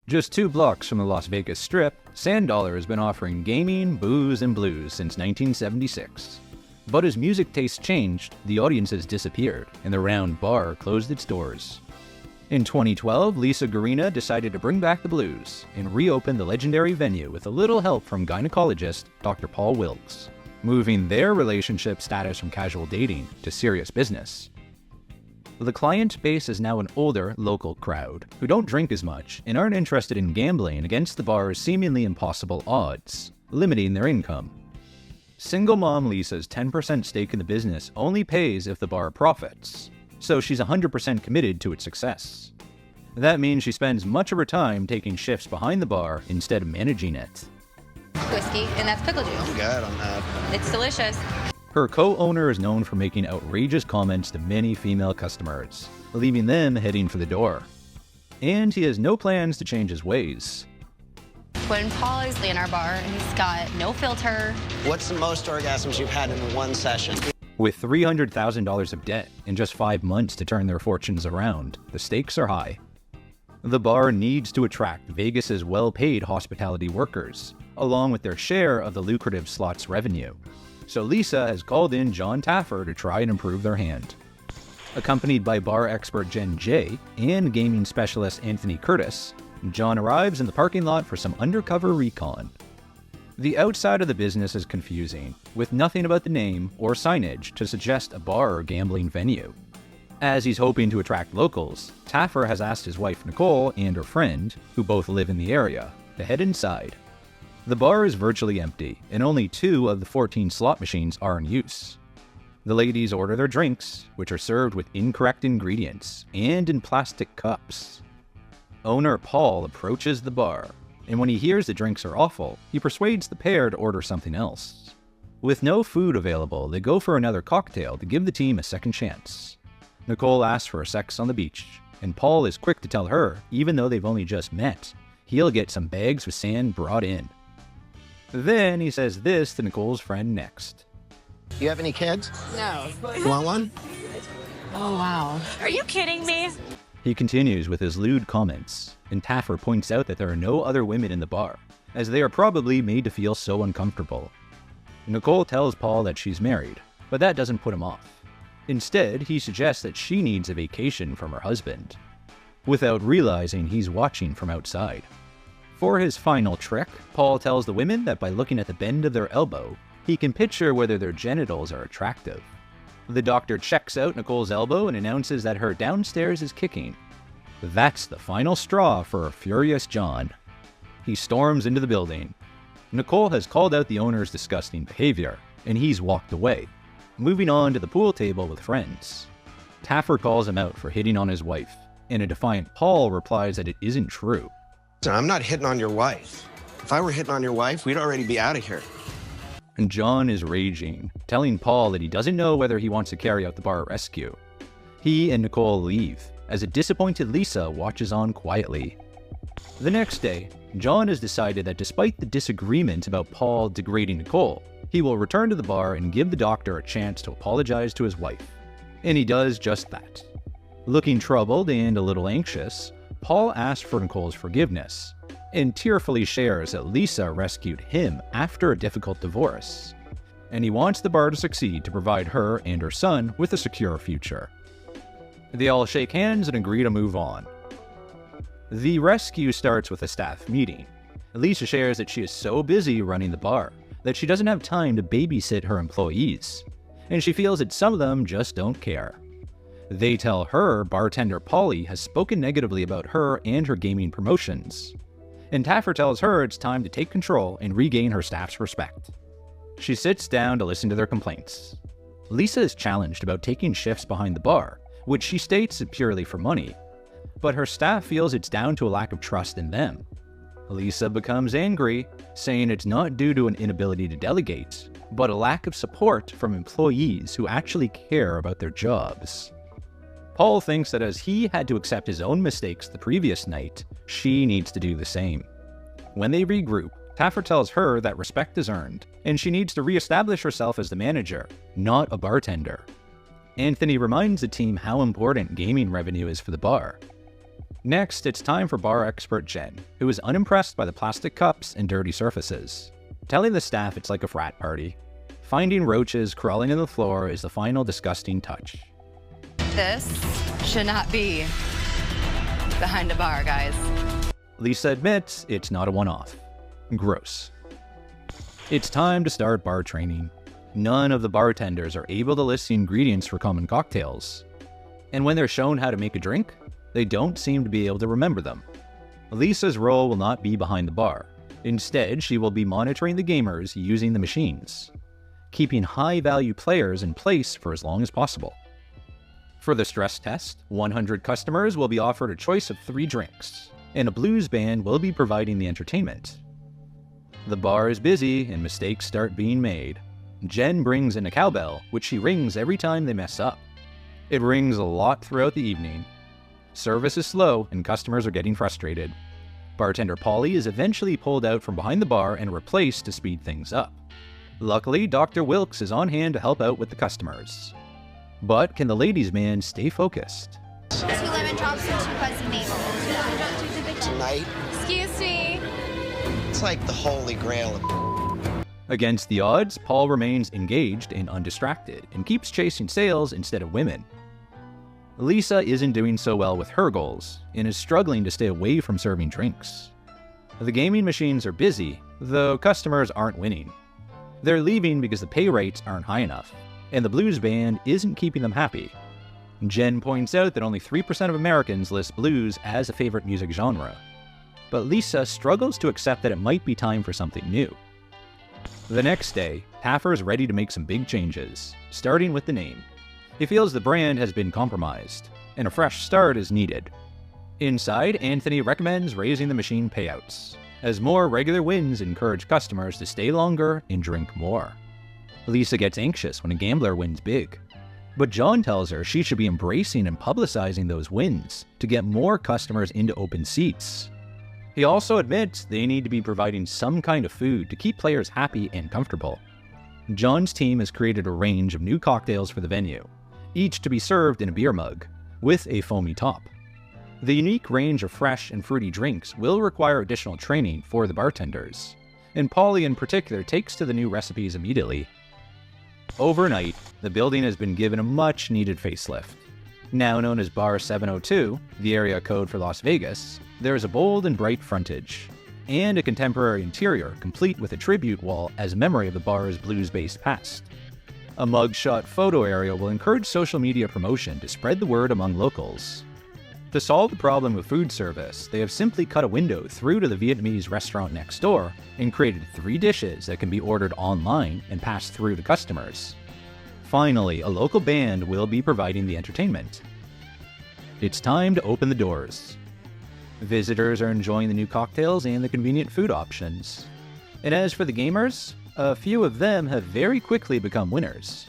Just 2 blocks from the Las Vegas Strip, Sand Dollar has been offering gaming, booze, and blues since 1976. But as music tastes changed, the audiences disappeared, and the round bar closed its doors. In 2012, Lisa Guerena decided to bring back the blues and reopen the legendary venue with a little help from gynecologist Dr. Paul Wilkes, moving their relationship status from casual dating to serious business. The client base is now an older, local crowd who don't drink as much and aren't interested in gambling against the bar's seemingly impossible odds, limiting their income. Single mom Lisa's 10% stake in the business only pays if the bar profits, so she's 100% committed to its success. That means she spends much of her time taking shifts behind the bar instead of managing it. Whiskey, and that's pickle juice. I'm good on that. It's delicious. Her co-owner is known for making outrageous comments to many female customers, leaving them heading for the door. And he has no plans to change his ways. When Paul is in our bar, he's got no filter. What's the most orgasms you've had in one session? With $300,000 of debt and just 5 months to turn their fortunes around, the stakes are high. The bar needs to attract Vegas's well-paid hospitality workers, along with their share of the lucrative slots revenue. So Lisa has called in Jon Taffer to try and improve their hand. Accompanied by bar expert Jen J and gaming specialist Anthony Curtis, Jon arrives in the parking lot for some undercover recon. The outside of the business is confusing, with nothing about the name or signage to suggest a bar or gambling venue. As he's hoping to attract locals, Taffer has asked his wife Nicole and her friend, who both live in the area, to head inside. The bar is virtually empty, and only 2 of the 14 slot machines are in use. The ladies order their drinks, which are served with incorrect ingredients and in plastic cups. Owner Paul approaches the bar, and when he hears the drinks are awful, he persuades the pair to order something else. With no food available, they go for another cocktail to give the team a second chance. Nicole asks for sex on the beach, and Paul is quick to tell her, even though they've only just met, he'll get some bags with sand brought in. Then he says this to Nicole's friend next. You have any kids? No. You want one? Oh, wow. Are you kidding me? He continues with his lewd comments, and Taffer points out that there are no other women in the bar, as they are probably made to feel so uncomfortable. Nicole tells Paul that she's married, but that doesn't put him off. Instead, he suggests that she needs a vacation from her husband, without realizing he's watching from outside. For his final trick, Paul tells the women that by looking at the bend of their elbow, he can picture whether their genitals are attractive. The doctor checks out Nicole's elbow and announces that her downstairs is kicking. That's the final straw for a furious Jon. He storms into the building. Nicole has called out the owner's disgusting behavior, and he's walked away, moving on to the pool table with friends. Taffer calls him out for hitting on his wife, and a defiant Paul replies that it isn't true. I'm not hitting on your wife. If I were hitting on your wife, we'd already be out of here. And Jon is raging, telling Paul that he doesn't know whether he wants to carry out the bar rescue. He and Nicole leave, as a disappointed Lisa watches on quietly. The next day, Jon has decided that despite the disagreement about Paul degrading Nicole, he will return to the bar and give the doctor a chance to apologize to his wife. And he does just that. Looking troubled and a little anxious, Paul asks for Nicole's forgiveness, and tearfully shares that Lisa rescued him after a difficult divorce, and he wants the bar to succeed to provide her and her son with a secure future. They all shake hands and agree to move on. The rescue starts with a staff meeting. Lisa shares that she is so busy running the bar that she doesn't have time to babysit her employees, and she feels that some of them just don't care. They tell her bartender Polly has spoken negatively about her and her gaming promotions, and Taffer tells her it's time to take control and regain her staff's respect. She sits down to listen to their complaints. Lisa is challenged about taking shifts behind the bar, which she states is purely for money, but her staff feels it's down to a lack of trust in them. Lisa becomes angry, saying it's not due to an inability to delegate, but a lack of support from employees who actually care about their jobs. Paul thinks that as he had to accept his own mistakes the previous night, she needs to do the same. When they regroup, Taffer tells her that respect is earned, and she needs to reestablish herself as the manager, not a bartender. Anthony reminds the team how important gaming revenue is for the bar. Next, it's time for bar expert Jen, who is unimpressed by the plastic cups and dirty surfaces, telling the staff it's like a frat party. Finding roaches crawling on the floor is the final disgusting touch. This should not be behind a bar, guys. Lisa admits it's not a one-off. Gross. It's time to start bar training. None of the bartenders are able to list the ingredients for common cocktails. And when they're shown how to make a drink, they don't seem to be able to remember them. Lisa's role will not be behind the bar. Instead, she will be monitoring the gamers using the machines, keeping high-value players in place for as long as possible. For the stress test, 100 customers will be offered a choice of 3 drinks, and a blues band will be providing the entertainment. The bar is busy and mistakes start being made. Jen brings in a cowbell, which she rings every time they mess up. It rings a lot throughout the evening. Service is slow and customers are getting frustrated. Bartender Polly is eventually pulled out from behind the bar and replaced to speed things up. Luckily, Dr. Wilkes is on hand to help out with the customers. But can the ladies' man stay focused? 2 lemon drops and 2 fuzzy maples. 2 lemon drops, 2 big Tonight, Excuse me. it's like the holy grail of Against the odds, Paul remains engaged and undistracted and keeps chasing sales instead of women. Lisa isn't doing so well with her goals and is struggling to stay away from serving drinks. The gaming machines are busy, though customers aren't winning. They're leaving because the pay rates aren't high enough, and the blues band isn't keeping them happy. Jen points out that only 3% of Americans list blues as a favorite music genre, but Lisa struggles to accept that it might be time for something new. The next day, Taffer is ready to make some big changes, starting with the name. He feels the brand has been compromised, and a fresh start is needed. Inside, Anthony recommends raising the machine payouts, as more regular wins encourage customers to stay longer and drink more. Lisa gets anxious when a gambler wins big, but Jon tells her she should be embracing and publicizing those wins to get more customers into open seats. He also admits they need to be providing some kind of food to keep players happy and comfortable. Jon's team has created a range of new cocktails for the venue, each to be served in a beer mug, with a foamy top. The unique range of fresh and fruity drinks will require additional training for the bartenders, and Polly in particular takes to the new recipes immediately. Overnight, the building has been given a much-needed facelift. Now known as Bar 702, the area code for Las Vegas, there is a bold and bright frontage, and a contemporary interior complete with a tribute wall as memory of the bar's blues-based past. A mugshot photo area will encourage social media promotion to spread the word among locals. To solve the problem with food service, they have simply cut a window through to the Vietnamese restaurant next door and created 3 dishes that can be ordered online and passed through to customers. Finally, a local band will be providing the entertainment. It's time to open the doors. Visitors are enjoying the new cocktails and the convenient food options. And as for the gamers, a few of them have very quickly become winners.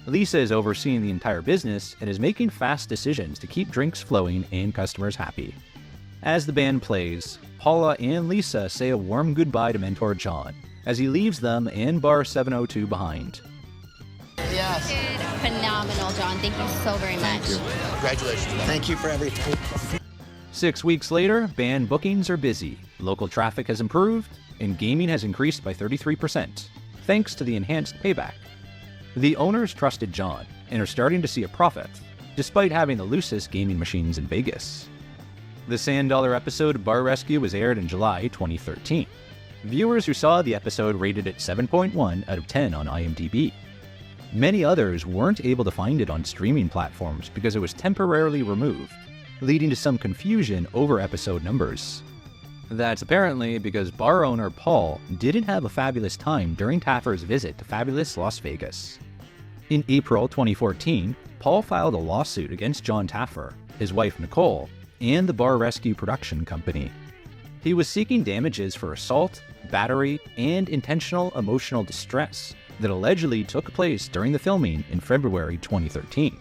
Lisa is overseeing the entire business and is making fast decisions to keep drinks flowing and customers happy. As the band plays, Paula and Lisa say a warm goodbye to mentor Jon as he leaves them and Bar 702 behind. Yes. Phenomenal, Jon. Thank you so very much. Congratulations. Thank you for everything. 6 weeks later, band bookings are busy, local traffic has improved, and gaming has increased by 33%, thanks to the enhanced payback. The owners trusted Jon and are starting to see a profit, despite having the loosest gaming machines in Vegas. The Sand Dollar episode Bar Rescue was aired in July 2013. Viewers who saw the episode rated it 7.1 out of 10 on IMDb. Many others weren't able to find it on streaming platforms because it was temporarily removed, leading to some confusion over episode numbers. That's apparently because bar owner Paul didn't have a fabulous time during Taffer's visit to fabulous Las Vegas. In April 2014, Paul filed a lawsuit against Jon Taffer, his wife Nicole, and the Bar Rescue production company. He was seeking damages for assault, battery, and intentional emotional distress that allegedly took place during the filming in February 2013.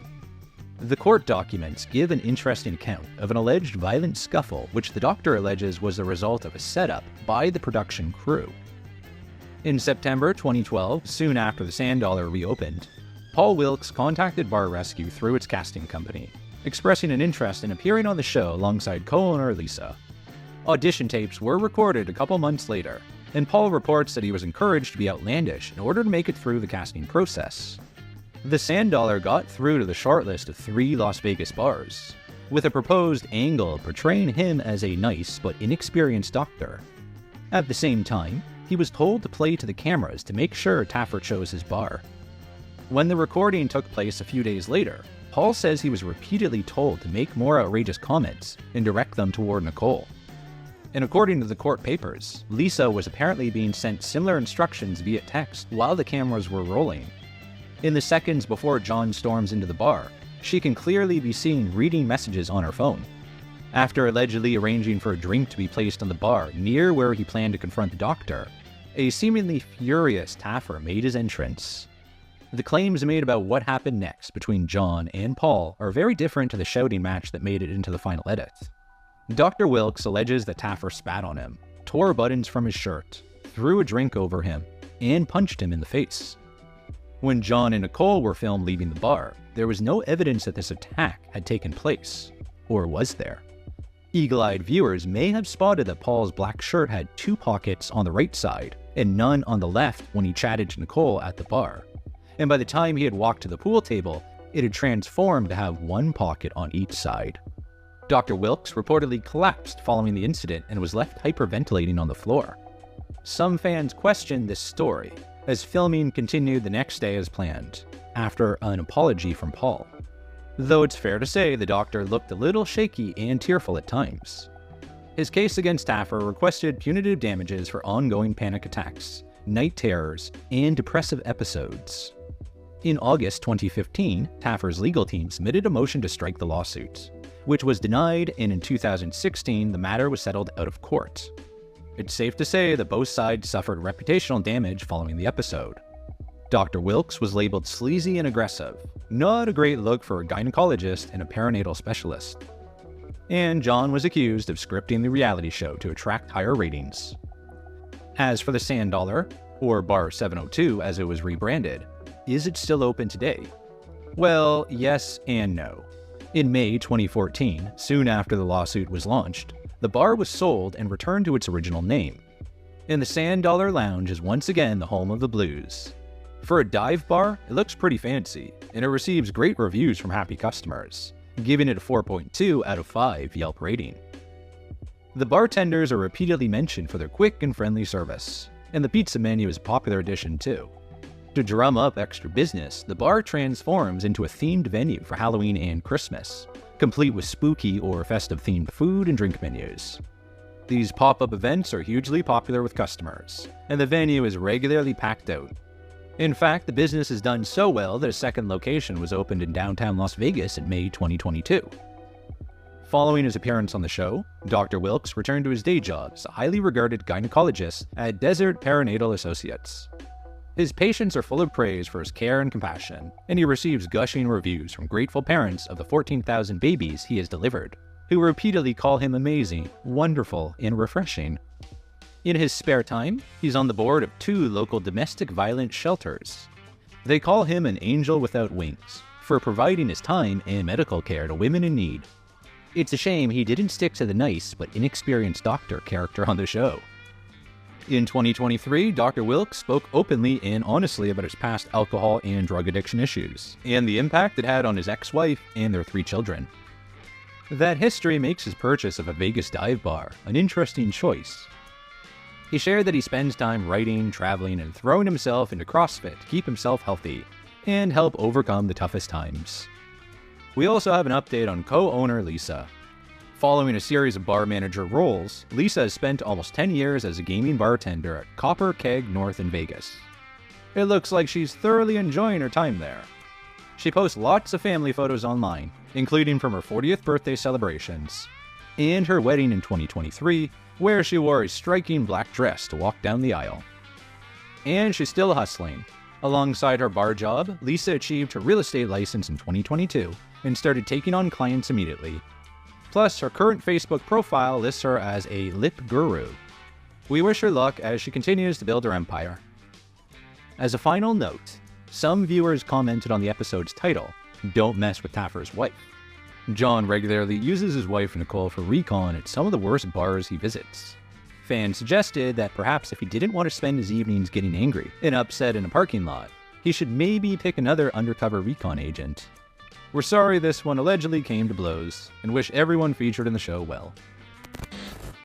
The court documents give an interesting account of an alleged violent scuffle which the doctor alleges was the result of a setup by the production crew. In September 2012, soon after the Sand Dollar reopened, Paul Wilkes contacted Bar Rescue through its casting company expressing an interest in appearing on the show alongside co-owner Lisa. Audition tapes were recorded a couple months later, and Paul reports that he was encouraged to be outlandish in order to make it through the casting process. The Sand Dollar got through to the shortlist of 3 Las Vegas bars, with a proposed angle portraying him as a nice but inexperienced doctor. At the same time, he was told to play to the cameras to make sure Taffer chose his bar. When the recording took place a few days later, Paul says he was repeatedly told to make more outrageous comments and direct them toward Nicole. And according to the court papers, Lisa was apparently being sent similar instructions via text while the cameras were rolling. In the seconds before Jon storms into the bar, she can clearly be seen reading messages on her phone. After allegedly arranging for a drink to be placed on the bar near where he planned to confront the doctor, a seemingly furious Taffer made his entrance. The claims made about what happened next between Jon and Paul are very different to the shouting match that made it into the final edit. Dr. Wilkes alleges that Taffer spat on him, tore buttons from his shirt, threw a drink over him, and punched him in the face. When Jon and Nicole were filmed leaving the bar, there was no evidence that this attack had taken place, or was there? Eagle-eyed viewers may have spotted that Paul's black shirt had 2 pockets on the right side and none on the left when he chatted to Nicole at the bar. And by the time he had walked to the pool table, it had transformed to have 1 pocket on each side. Dr. Wilkes reportedly collapsed following the incident and was left hyperventilating on the floor. Some fans questioned this story, as filming continued the next day as planned, after an apology from Paul. Though it's fair to say the doctor looked a little shaky and tearful at times. His case against Taffer requested punitive damages for ongoing panic attacks, night terrors, and depressive episodes. In August 2015, Taffer's legal team submitted a motion to strike the lawsuit, which was denied, and in 2016 the matter was settled out of court. It's safe to say that both sides suffered reputational damage following the episode. Dr. Wilkes was labeled sleazy and aggressive, not a great look for a gynecologist and a perinatal specialist. And Jon was accused of scripting the reality show to attract higher ratings. As for the Sand Dollar, or Bar 702 as it was rebranded, is it still open today? Well, yes and no. In May 2014, soon after the lawsuit was launched, the bar was sold and returned to its original name. And the Sand Dollar Lounge is once again the home of the blues. For a dive bar, it looks pretty fancy, and it receives great reviews from happy customers, giving it a 4.2 out of 5 Yelp rating. The bartenders are repeatedly mentioned for their quick and friendly service, and the pizza menu is a popular addition too. To drum up extra business, the bar transforms into a themed venue for Halloween and Christmas, complete with spooky or festive-themed food and drink menus. These pop-up events are hugely popular with customers, and the venue is regularly packed out. In fact, the business has done so well that a second location was opened in downtown Las Vegas in May 2022. Following his appearance on the show, Dr. Wilkes returned to his day job as a highly regarded gynecologist at Desert Perinatal Associates. His patients are full of praise for his care and compassion, and he receives gushing reviews from grateful parents of the 14,000 babies he has delivered, who repeatedly call him amazing, wonderful, and refreshing. In his spare time, he's on the board of 2 local domestic violence shelters. They call him an angel without wings for providing his time and medical care to women in need. It's a shame he didn't stick to the nice but inexperienced doctor character on the show. In 2023, Dr. Wilkes spoke openly and honestly about his past alcohol and drug addiction issues, and the impact it had on his ex-wife and their 3 children. That history makes his purchase of a Vegas dive bar an interesting choice. He shared that he spends time writing, traveling, and throwing himself into CrossFit to keep himself healthy and help overcome the toughest times. We also have an update on co-owner Lisa. Following a series of bar manager roles, Lisa has spent almost 10 years as a gaming bartender at Copper Keg North in Vegas. It looks like she's thoroughly enjoying her time there. She posts lots of family photos online, including from her 40th birthday celebrations, and her wedding in 2023, where she wore a striking black dress to walk down the aisle. And she's still hustling. Alongside her bar job, Lisa achieved her real estate license in 2022 and started taking on clients immediately. Plus, her current Facebook profile lists her as a lip guru. We wish her luck as she continues to build her empire. As a final note, some viewers commented on the episode's title, "Don't Mess with Taffer's Wife." Jon regularly uses his wife Nicole for recon at some of the worst bars he visits. Fans suggested that perhaps if he didn't want to spend his evenings getting angry and upset in a parking lot, he should maybe pick another undercover recon agent. We're sorry this one allegedly came to blows, and wish everyone featured in the show well.